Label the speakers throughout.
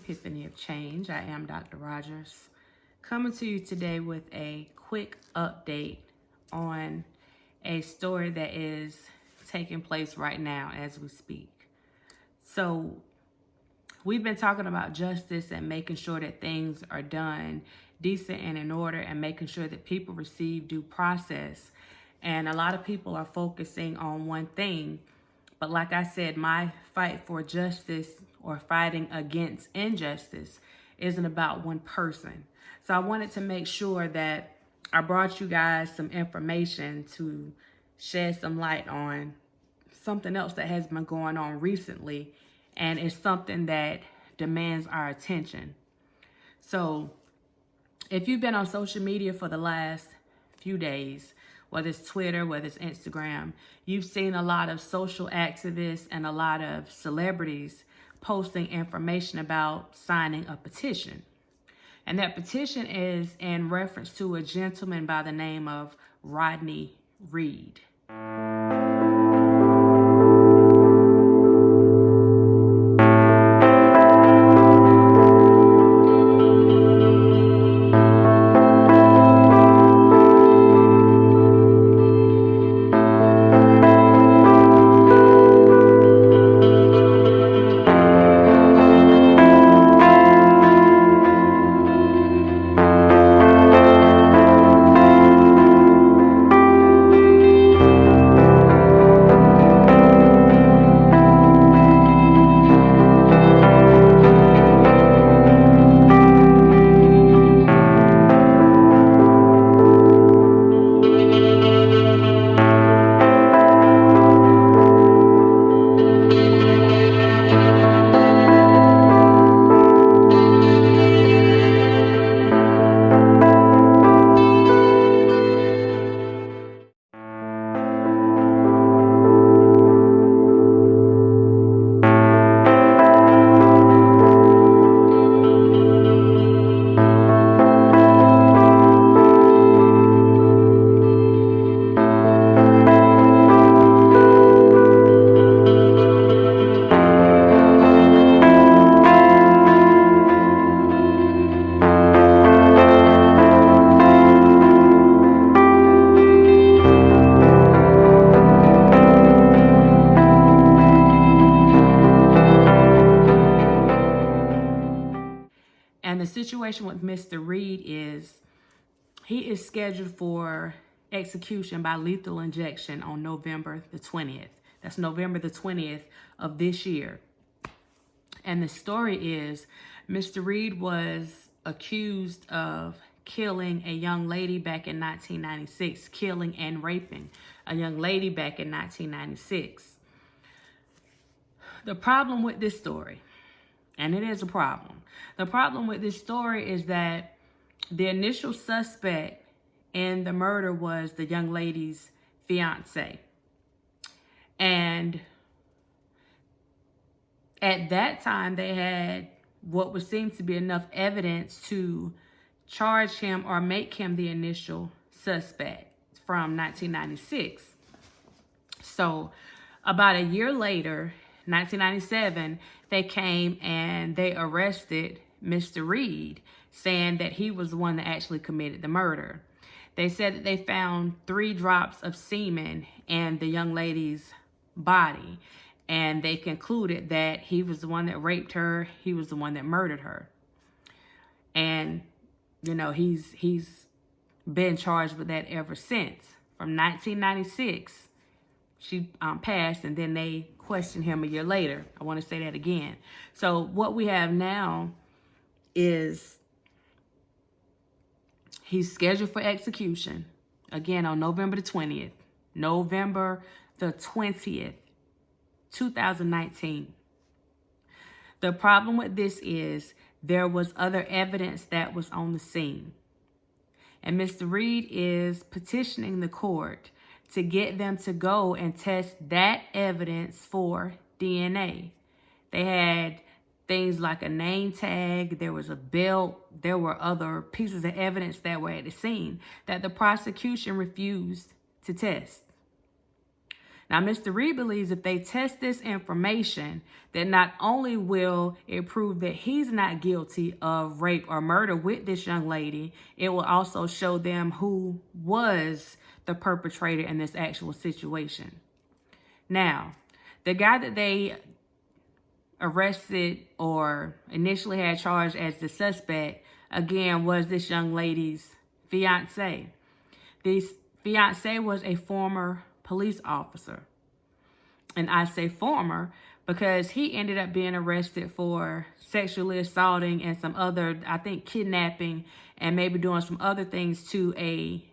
Speaker 1: Epiphany of Change. I am Dr. Rogers, coming to you today with a quick update on a story that is taking place right now as we speak. So we've been talking about justice and making sure that things are done decent and in order and making sure that people receive due process. And a lot of people are focusing on one thing. But like I said, my fight for justice or fighting against injustice isn't about one person. So I wanted to make sure that I brought you guys some information to shed some light on something else that has been going on recently, and it's something that demands our attention. So if you've been on social media for the last few days, whether it's Twitter, whether it's Instagram, you've seen a lot of social activists and a lot of celebrities posting information about signing a petition. And that petition is in reference to a gentleman by the name of Rodney Reed. And the situation with Mr. Reed is he is scheduled for execution by lethal injection on November the 20th. That's November the 20th of this year. And the story is Mr. Reed was accused of killing a young lady back in 1996, killing and raping a young lady back in 1996. The problem with this story, and it is a problem. The problem with this story is that the initial suspect in the murder was the young lady's fiance. And at that time, they had what would seem to be enough evidence to charge him or make him the initial suspect from 1996. So about a year later, 1997, they came and they arrested Mr. Reed, saying that he was the one that actually committed the murder. They said that they found 3 drops of semen in the young lady's body, and they concluded that he was the one that raped her, he was the one that murdered her. And, you know, he's been charged with that ever since. From 1996, she passed, and then they questioned him a year later. I want to say that again. So what we have now is he's scheduled for execution again on November the 20th. November the 20th, 2019. The problem with this is there was other evidence that was on the scene. And Mr. Reed is petitioning the court to get them to go and test that evidence for DNA. They had things like a name tag, there was a belt, there were other pieces of evidence that were at the scene that the prosecution refused to test. Now, Mr. Reed believes if they test this information, that not only will it prove that he's not guilty of rape or murder with this young lady, it will also show them who was the perpetrator in this actual situation. Now, the guy that they arrested or initially had charged as the suspect, again, was this young lady's fiance. This fiance was a former police officer. And I say former because he ended up being arrested for sexually assaulting and some other, I think, kidnapping and maybe doing some other things to a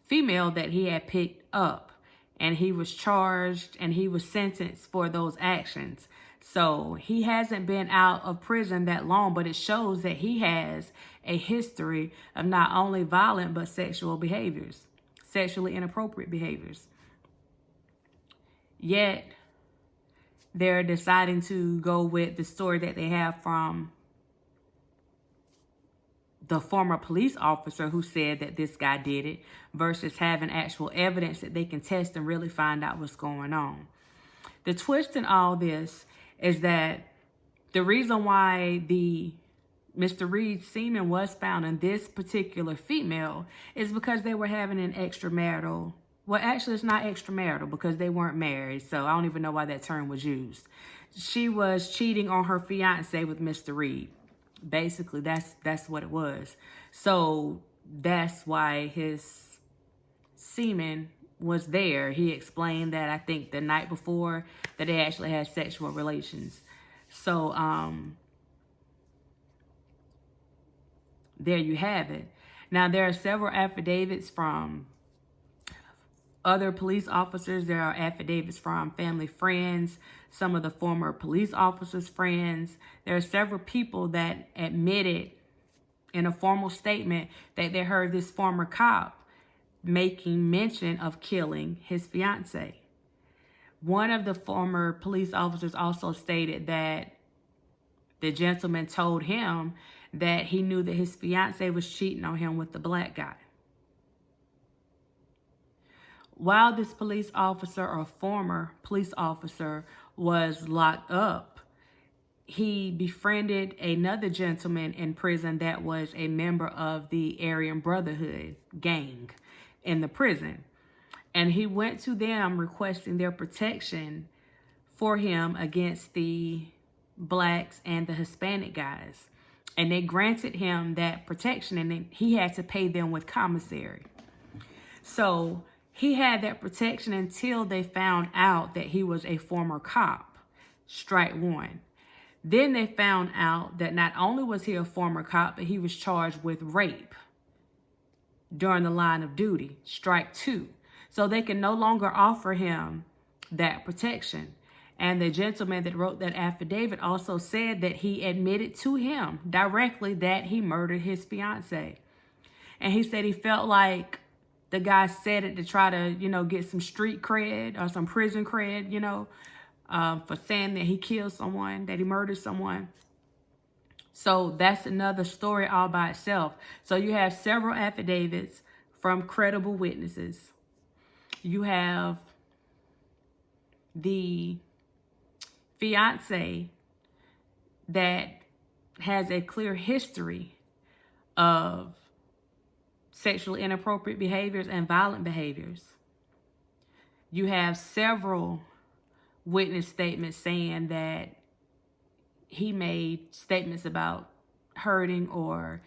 Speaker 1: female that he had picked up. And he was charged and he was sentenced for those actions. So he hasn't been out of prison that long, but it shows that he has a history of not only violent, but sexual behaviors, sexually inappropriate behaviors. Yet they're deciding to go with the story that they have from the former police officer who said that this guy did it versus having actual evidence that they can test and really find out what's going on. The twist in all this is that the reason why the Mr. Reed's semen was found in this particular female is because they were having an extramarital. Well, actually, it's not extramarital because they weren't married. So I don't even know why that term was used. She was cheating on her fiance with Mr. Reed. Basically, that's what it was. So that's why his semen was there. He explained that, I think, the night before that they actually had sexual relations. So there you have it. Now, there are several affidavits from other police officers. There are affidavits from family friends, some of the former police officers' friends. There are several people that admitted in a formal statement that they heard this former cop making mention of killing his fiance. One of the former police officers also stated that the gentleman told him that he knew that his fiance was cheating on him with the black guy. While this police officer or former police officer was locked up, he befriended another gentleman in prison that was a member of the Aryan Brotherhood gang in the prison. And he went to them requesting their protection for him against the blacks and the Hispanic guys. And they granted him that protection, and then he had to pay them with commissary. So he had that protection until they found out that he was a former cop. Strike one. Then they found out that not only was he a former cop, but he was charged with rape during the line of duty. Strike two. So they can no longer offer him that protection. And the gentleman that wrote that affidavit also said that he admitted to him directly that he murdered his fiance. And he said he felt like the guy said it to try to, get some street cred or some prison cred, for saying that he killed someone, that he murdered someone. So that's another story all by itself. So you have several affidavits from credible witnesses. You have the fiance that has a clear history of sexually inappropriate behaviors and violent behaviors. You have several witness statements saying that he made statements about hurting or,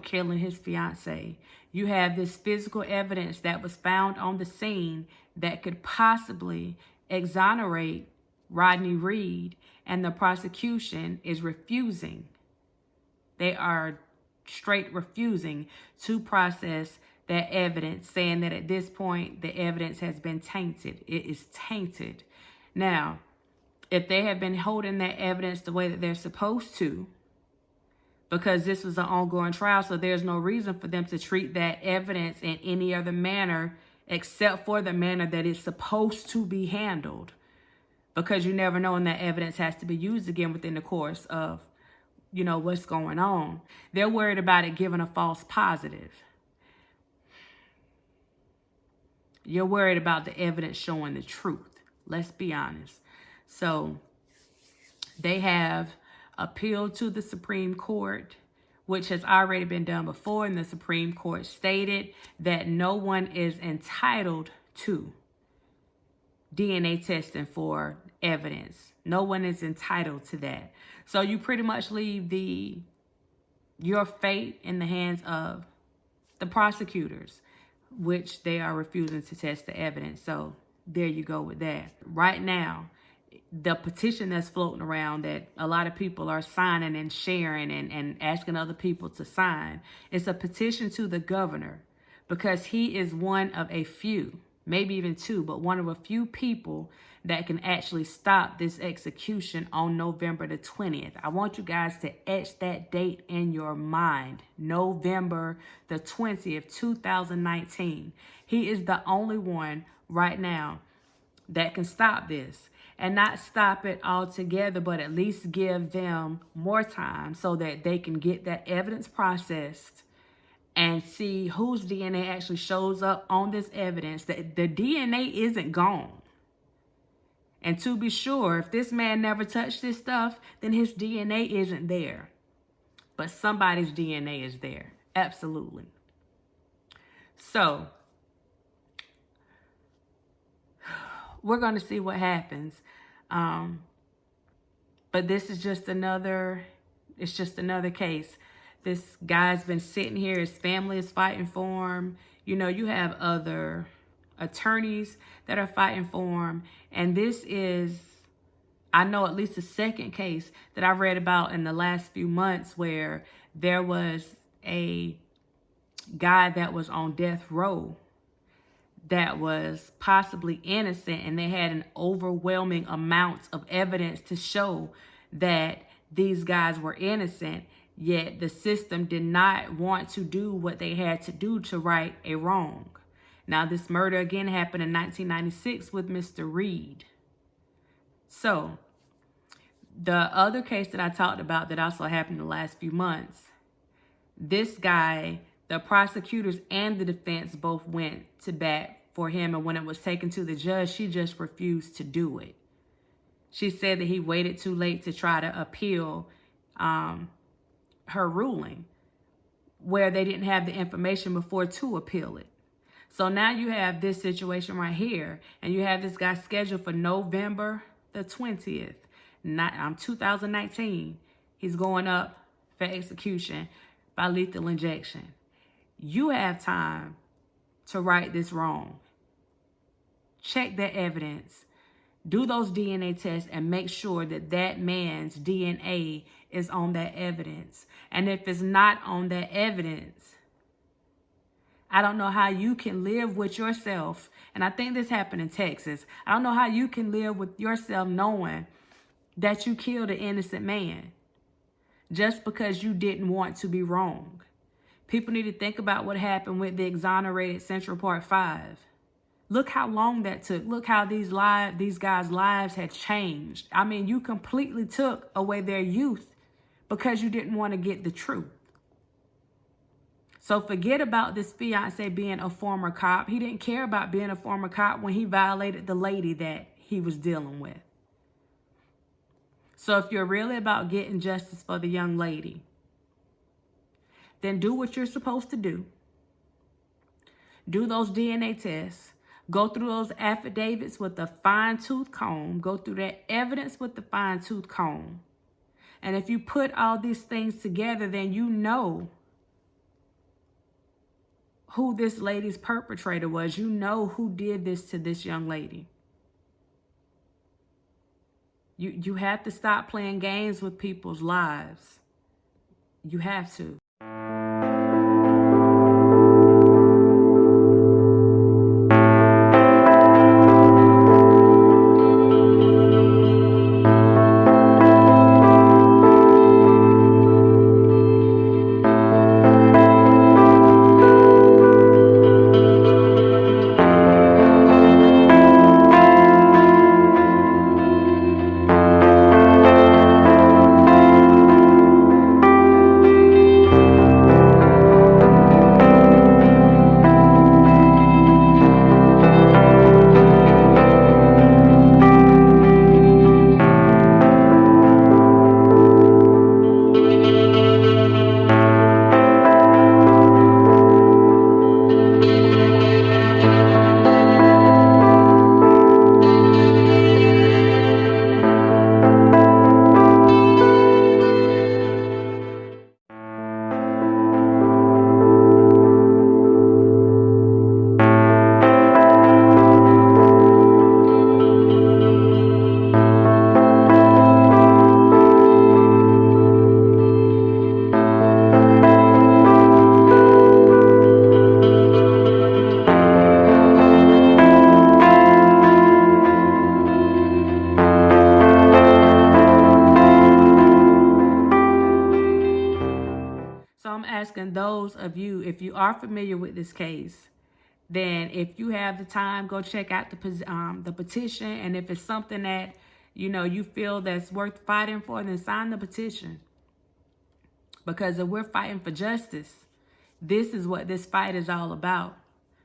Speaker 1: killing his fiance. You have this physical evidence that was found on the scene that could possibly exonerate Rodney Reed, and the prosecution is refusing. They are straight refusing to process that evidence, saying that at this point, the evidence has been tainted. It is tainted. Now, if they have been holding that evidence the way that they're supposed to, because this was an ongoing trial, so there's no reason for them to treat that evidence in any other manner except for the manner that it's supposed to be handled. Because you never know when that evidence has to be used again within the course of, what's going on. They're worried about it giving a false positive. You're worried about the evidence showing the truth. Let's be honest. So they have appealed to the Supreme Court, which has already been done before, and the Supreme Court stated that no one is entitled to DNA testing for evidence. No one is entitled to that. So you pretty much leave your fate in the hands of the prosecutors, which they are refusing to test the evidence. So there you go with that. Right now, the petition that's floating around that a lot of people are signing and sharing and asking other people to sign, it's a petition to the governor, because he is one of a few, maybe even two, but one of a few people that can actually stop this execution on November the 20th. I want you guys to etch that date in your mind. November the 20th, 2019. He is the only one right now that can stop this. And not stop it altogether, but at least give them more time so that they can get that evidence processed and see whose DNA actually shows up on this evidence. The DNA isn't gone. And to be sure, if this man never touched this stuff, then his DNA isn't there. But somebody's DNA is there. Absolutely. So we're going to see what happens. But this is just another case. This guy's been sitting here. His family is fighting for him. You know, you have other attorneys that are fighting for him. And this is, I know, at least the second case that I've read about in the last few months where there was a guy that was on death row that was possibly innocent, and they had an overwhelming amount of evidence to show that these guys were innocent, yet the system did not want to do what they had to do to right a wrong. Now, this murder again happened in 1996 with Mr. Reed. So, the other case that I talked about that also happened in the last few months, this guy, the prosecutors and the defense both went to bat for him. And when it was taken to the judge, she just refused to do it. She said that he waited too late to try to appeal her ruling, where they didn't have the information before to appeal it. So now you have this situation right here, and you have this guy scheduled for November the 20th, 2019. He's going up for execution by lethal injection. You have time to right this wrong. Check that evidence. Do those DNA tests and make sure that that man's DNA is on that evidence. And if it's not on that evidence, I don't know how you can live with yourself. And I think this happened in Texas. I don't know how you can live with yourself knowing that you killed an innocent man just because you didn't want to be wrong. People need to think about what happened with the exonerated Central Park 5. Look how long that took. Look how these guys' lives had changed. I mean, you completely took away their youth because you didn't want to get the truth. So forget about this fiance being a former cop. He didn't care about being a former cop when he violated the lady that he was dealing with. So if you're really about getting justice for the young lady, then do what you're supposed to do. Do those DNA tests. Go through those affidavits with a fine-tooth comb. Go through that evidence with the fine-tooth comb. And if you put all these things together, then you know who this lady's perpetrator was. You know who did this to this young lady. You have to stop playing games with people's lives. You have to. if you are familiar with this case, then if you have the time, go check out the petition. And if it's something that, you know, you feel that's worth fighting for, then sign the petition. Because if we're fighting for justice, this is what this fight is all about.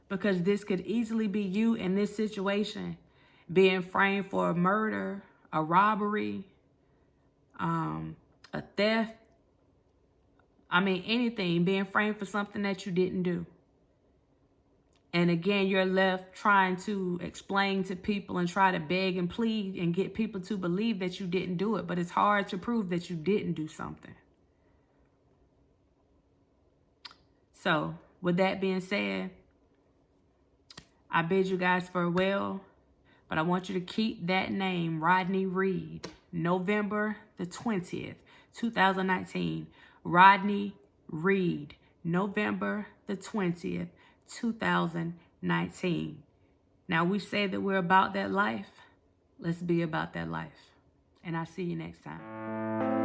Speaker 1: Because this could easily be you in this situation, being framed for a murder, a robbery, a theft. I mean, anything, being framed for something that you didn't do. And again, you're left trying to explain to people and try to beg and plead and get people to believe that you didn't do it. But it's hard to prove that you didn't do something. So, with that being said, I bid you guys farewell. But I want you to keep that name, Rodney Reed, November the 20th, 2019. Rodney Reed, November the 20th, 2019. Now, we say that we're about that life. Let's be about that life. And I'll see you next time.